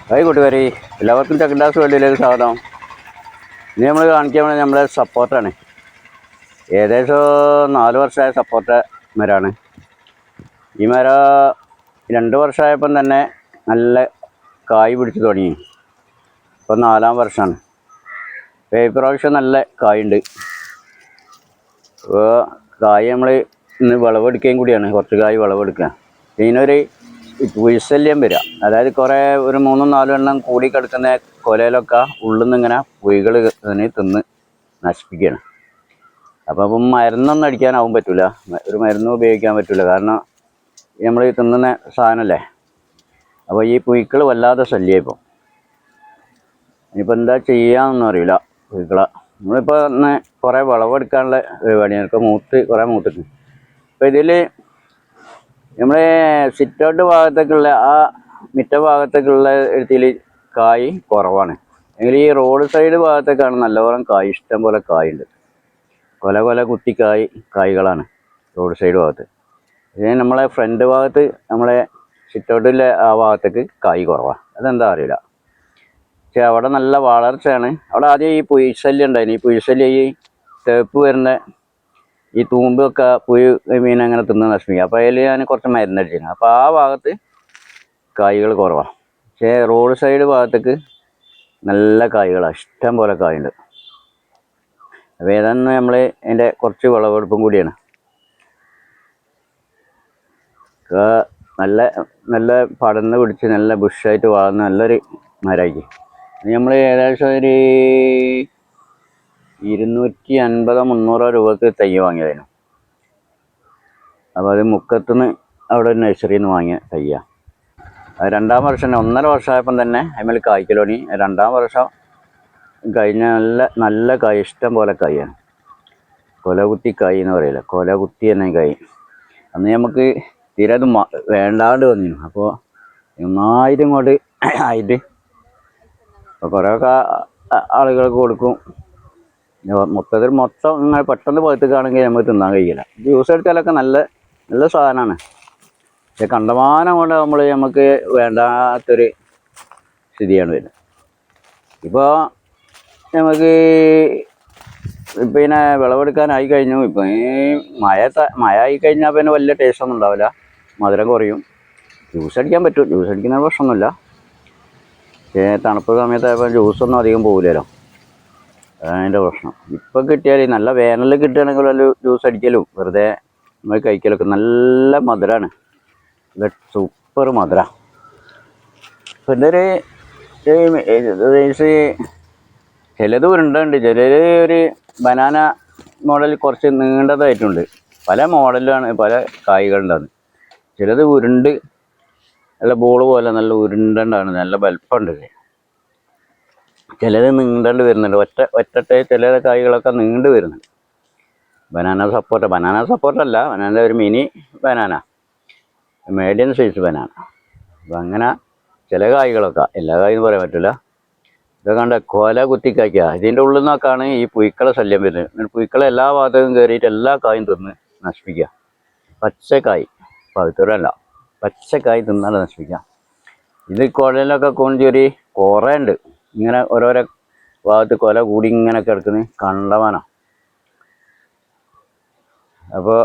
Hi കൂട്ടുകാരി, എല്ലാവർക്കും ചക്കൻഡാസ് വേൾഡിലേക്ക് സ്വാഗതം. ഇനി നമ്മൾ കാണിക്കാൻ നമ്മളെ സപ്പോർട്ടാണ്. ഏകദേശം 4 വർഷമായ സപ്പോർട്ട് മരമാണ്. ഈ മരം 2 വർഷമായപ്പം തന്നെ നല്ല കായ് പിടിച്ച് തുടങ്ങി. ഇപ്പം 4-ാം വർഷമാണ്. ഇപ്രാവശ്യം നല്ല കായുണ്ട്. ഇപ്പോൾ കായ് നമ്മൾ ഇന്ന് വിളവെടുക്കുകയും കൂടിയാണ്. കുറച്ച് കായ് വിളവെടുക്കുക. ഇതിനൊരു പുഴുശല്യം വരിക, അതായത് കുറേ ഒരു 3-4 എണ്ണം കൂടി കിടക്കുന്ന കൊലയിലൊക്കെ ഉള്ളിൽ നിന്ന് ഇങ്ങനെ പുഴുകൾ അതിനെ തിന്ന് നശിപ്പിക്കുകയാണ്. അപ്പം മരുന്നൊന്നും അടിക്കാനാവും പറ്റില്ല, ഒരു മരുന്നും ഉപയോഗിക്കാൻ പറ്റില്ല. കാരണം നമ്മൾ ഈ തിന്നുന്ന സാധനമല്ലേ. അപ്പോൾ ഈ പുഴുക്കൾ വല്ലാതെ ശല്യം. ഇനിയിപ്പോൾ എന്താ ചെയ്യാമെന്നൊന്നും അറിയില്ല പുഴുക്കളെ. നമ്മളിപ്പോൾ ഇന്ന് കുറേ വിളവെടുക്കാനുള്ള പരിപാടിയാണ്. ഇപ്പോൾ കുറേ മൂത്തിട്ട്. അപ്പോൾ ഇതിൽ നമ്മളെ സിറ്റൗട്ട് ഭാഗത്തേക്കുള്ള ആ മിറ്റ ഭാഗത്തേക്കുള്ള ഇതിൽ കായ് കുറവാണ്. എങ്കിൽ ഈ റോഡ് സൈഡ് ഭാഗത്തേക്കാണ് നല്ലപോലെ കായ്, ഇഷ്ടം പോലെ കായുണ്ട്. കൊല കായ്കളാണ് റോഡ് സൈഡ് ഭാഗത്ത്. ഇതിന് നമ്മളെ ഫ്രണ്ട് ഭാഗത്ത് നമ്മളെ സിറ്റൗട്ടിലെ ആ ഭാഗത്തേക്ക് കായ് കുറവാണ്. അതെന്താ അറിയില്ല. പക്ഷെ അവിടെ നല്ല വളർച്ചയാണ്. അവിടെ ആദ്യം ഈ പുഴുശല്യം ഉണ്ടായിരുന്നു. ഈ പുഴുശല്യം ഈ തേപ്പ് വരുന്ന ഈ തൂമ്പൊക്കെ മീൻ അങ്ങനെ തിന്ന് നശിപ്പിക്കുക. അപ്പോൾ അതിൽ ഞാൻ കുറച്ച് മരുന്നടിച്ചിരുന്നു. അപ്പോൾ ആ ഭാഗത്ത് കായ്കൾ കുറവാണ്. പക്ഷേ റോഡ് സൈഡ് ഭാഗത്തേക്ക് നല്ല കായ്കളാണ്, ഇഷ്ടം പോലെ കായുണ്ട്. അപ്പോൾ ഏതാണ്ട് നമ്മൾ അതിൻ്റെ കുറച്ച് വിളവെടുപ്പും കൂടിയാണ്. നല്ല നല്ല പടർന്ന് പിടിച്ച് നല്ല ബുഷായിട്ട് വളർന്ന് നല്ലൊരു മരമാക്കി. നമ്മൾ ഏകദേശം ഒരു 250-300 രൂപക്ക് തൈ വാങ്ങിയതായിരുന്നു. അപ്പോൾ അത് മുക്കത്തുനിന്ന് അവിടെ ഒരു നഴ്സറിയിൽ നിന്ന് വാങ്ങിയ തയ്യാണ്. അത് 2-ാം വർഷം 1.5 വർഷമായപ്പം തന്നെ അതിൽ കായ്ക്കൽ തുടങ്ങി. 2-ാം വർഷം കഴിഞ്ഞ നല്ല കായ്, ഇഷ്ടം പോലെ കായാണ്. കൊലകുത്തി കായ് എന്ന് പറയില്ല, കൊലകുത്തി തന്നെ കായ്. അന്ന് നമുക്ക് തീരെ അത് വേണ്ടാണ്ട് വന്നിരുന്നു. അപ്പോൾ നന്നായിട്ട് ഇങ്ങോട്ട് ആയിട്ട് അപ്പോൾ കുറേയൊക്കെ ആളുകൾക്ക് കൊടുക്കും. മൊത്തം ഇങ്ങനെ പെട്ടെന്ന് പഴുത്തേക്കാണെങ്കിൽ നമുക്ക് തിന്നാൻ കഴിയില്ല. ജ്യൂസ് എടുത്താലൊക്കെ നല്ല സാധനമാണ്. പക്ഷെ കണ്ടമാനം കൊണ്ട് നമുക്ക് വേണ്ടാത്തൊരു സ്ഥിതിയാണ് വരുന്നത്. ഇപ്പോൾ നമുക്ക് പിന്നെ വിളവെടുക്കാനായി കഴിഞ്ഞു. ഇപ്പം ഈ മഴ ആയിക്കഴിഞ്ഞാൽ പിന്നെ വലിയ ടേസ്റ്റൊന്നും ഉണ്ടാവില്ല, മധുരം കുറയും. ജ്യൂസ് അടിക്കാൻ പറ്റും, ജ്യൂസ് അടിക്കുന്ന പ്രശ്നമൊന്നുമില്ല. പക്ഷേ തണുപ്പ് സമയത്തായപ്പോൾ ജ്യൂസൊന്നും അധികം പോകില്ലല്ലോ, അതാണ് അതിൻ്റെ പ്രശ്നം. ഇപ്പം കിട്ടിയാൽ നല്ല വേനലിൽ കിട്ടുകയാണെങ്കിൽ വല്ല ജ്യൂസ് അടിക്കലും വെറുതെ നമ്മൾ കഴിക്കലൊക്കെ നല്ല മധുരമാണ്. നല്ല സൂപ്പർ മധുര. പിന്നെ ചിലത് ഉരുണ്ടുണ്ട്, ചിലത് ഒരു ബനാന മോഡൽ കുറച്ച് നീണ്ടതായിട്ടുണ്ട്. പല മോഡലാണ്, പല കായ്കളുണ്ടാകുന്നത്. ചിലത് ഉരുണ്ട് നല്ല ബോൾ പോലെ നല്ല ഉരുണ്ടാണ്, നല്ല വലുപ്പമുണ്ട്. ചിലത് നീണ്ടണ്ട് വരുന്നുണ്ട്, ഒറ്റ ചില കായ്കളൊക്കെ നീണ്ട് വരുന്നുണ്ട്. ബനാന സപ്പോർട്ടല്ല, ബനാന ഒരു mini banana, medium size banana. അപ്പം അങ്ങനെ ചില കായ്കളൊക്കെ, എല്ലാ കായും പറയാൻ പറ്റില്ല. ഇതൊക്കെ കണ്ട കൊല കുത്തിക്കായ്ക്കുക. ഇതിൻ്റെ ഉള്ളിൽ നിന്നൊക്കെയാണ് ഈ പുഴുക്കളെ ശല്യം വരുന്നത്. പുഴുക്കളെ എല്ലാ ഭാഗത്തേക്കും കയറിയിട്ട് എല്ലാ കായും തിന്ന് നശിപ്പിക്കുക. പച്ചക്കായ്, പഴുത്തവരല്ല, പച്ചക്കായ് തിന്നാണ് നശിപ്പിക്കുക. ഇത് കുഴലൊക്കെ കൊഞ്ചൊരു കുറേ ഉണ്ട്. ഇങ്ങനെ ഓരോരോ ഭാഗത്ത് കൊല കൂടി ഇങ്ങനെ കിടക്കുന്നത് കണ്ടമാനം. അപ്പോൾ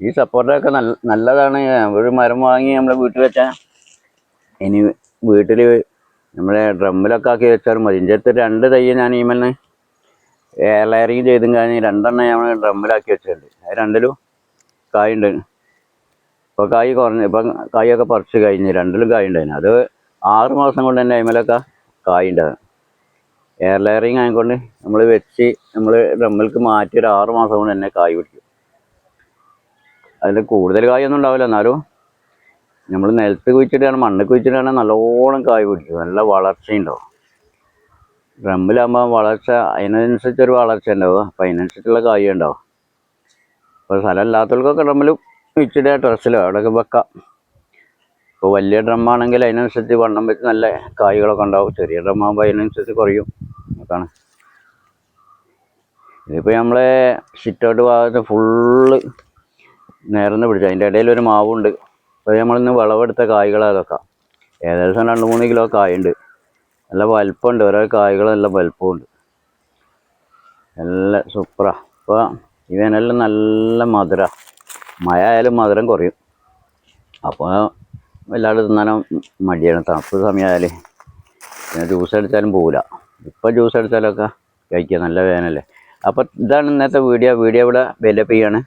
ഈ സപ്പോർട്ടൊക്കെ നല്ലതാണ്. ഒരു മരം വാങ്ങി നമ്മളെ വീട്ടിൽ വെച്ചാൽ ഇനി വീട്ടിൽ നമ്മളെ ഡ്രമ്മിലൊക്കെ ആക്കി വെച്ചാലും മതി. ഇതിൻ്റെ അടുത്ത് 2 തൈ ഞാൻ ഈമന്ന് എയർ ലെയറിങ് ചെയ്തും കഴിഞ്ഞ് 2 എണ്ണം നമ്മൾ ഡ്രമ്മിലാക്കി വെച്ചിട്ടുണ്ട്. അത് 2ലും കായുണ്ട്. ഇപ്പോൾ കായ് കുറഞ്ഞു, ഇപ്പം കായൊക്കെ പറിച്ച് കഴിഞ്ഞ് 2ലും കായുണ്ടായിരുന്നു. അത് 6 മാസം കൊണ്ട് തന്നെ അതിമേലൊക്കെ കായുണ്ടാകും. എയർ ലെയറിങ് ആയിക്കൊണ്ട് നമ്മൾ വെച്ച് നമ്മൾ ഡ്രമ്മിലേക്ക് മാറ്റി ഒരു 6 മാസം കൊണ്ട് തന്നെ കായ് പിടിക്കും. അതിൽ കൂടുതൽ കായൊന്നും ഉണ്ടാവില്ല, എന്നാലും നമ്മൾ നിലത്ത് കുഴിച്ചിട്ടാണ്, മണ്ണ് കുഴിച്ചിട്ടാണ് നല്ലോണം കായ് പിടിക്കും, നല്ല വളർച്ചയുണ്ടാവും. ഡ്രമ്മിലാകുമ്പോൾ വളർച്ച അതിനനുസരിച്ചൊരു വളർച്ച ഉണ്ടാവും. അപ്പം അതിനനുസരിച്ചുള്ള കായ് ഉണ്ടാവും. അപ്പോൾ സ്ഥലം ഇല്ലാത്തവർക്കൊക്കെ ഡ്രമ്മിൽ കുഴിച്ചിടുക, ടെറസിലോ അവിടെയൊക്കെ വെക്കാം. ഇപ്പോൾ വലിയ ഡ്രമ്മാണെങ്കിൽ അതിനനുസരിച്ച് വണ്ണം വെച്ച് നല്ല കായ്കളൊക്കെ ഉണ്ടാവും. ചെറിയ ഡ്രമ്മാകുമ്പോൾ അതിനനുസരിച്ച് കുറയും. അതാണ് ഇതിപ്പോൾ നമ്മളെ സിറ്റൗട്ട് ഭാഗത്ത് ഫുള്ള് നേർന്ന് പിടിച്ചു. അതിൻ്റെ ഇടയിൽ ഒരു മാവുണ്ട്. അപ്പോൾ നമ്മളിന്ന് വിളവെടുത്ത കായ്കളതൊക്കെ. ഏകദേശം 2-3 കിലോ കായുണ്ട്. നല്ല വലിപ്പമുണ്ട്, ഓരോ കായ്കൾ നല്ല വലിപ്പമുണ്ട്, നല്ല സൂപ്പറാ. ഇപ്പോൾ ഈ വേനലിൽ നല്ല മധുര, മഴ ആയാലും മധുരം കുറയും. അപ്പോൾ വല്ലാണ്ട് തിന്നാനും മടിയാണ്, തണുപ്പ് സമയമായാൽ. പിന്നെ ജ്യൂസ് അടിച്ചാലും പോകില്ല. ഇപ്പം ജ്യൂസ് അടിച്ചാലൊക്കെ കഴിക്കുക, നല്ല വേനല്ലേ. അപ്പോൾ ഇതാണ് ഇന്നത്തെ വീഡിയോ ഇവിടെ വിലപ്പ് ചെയ്യാണ്.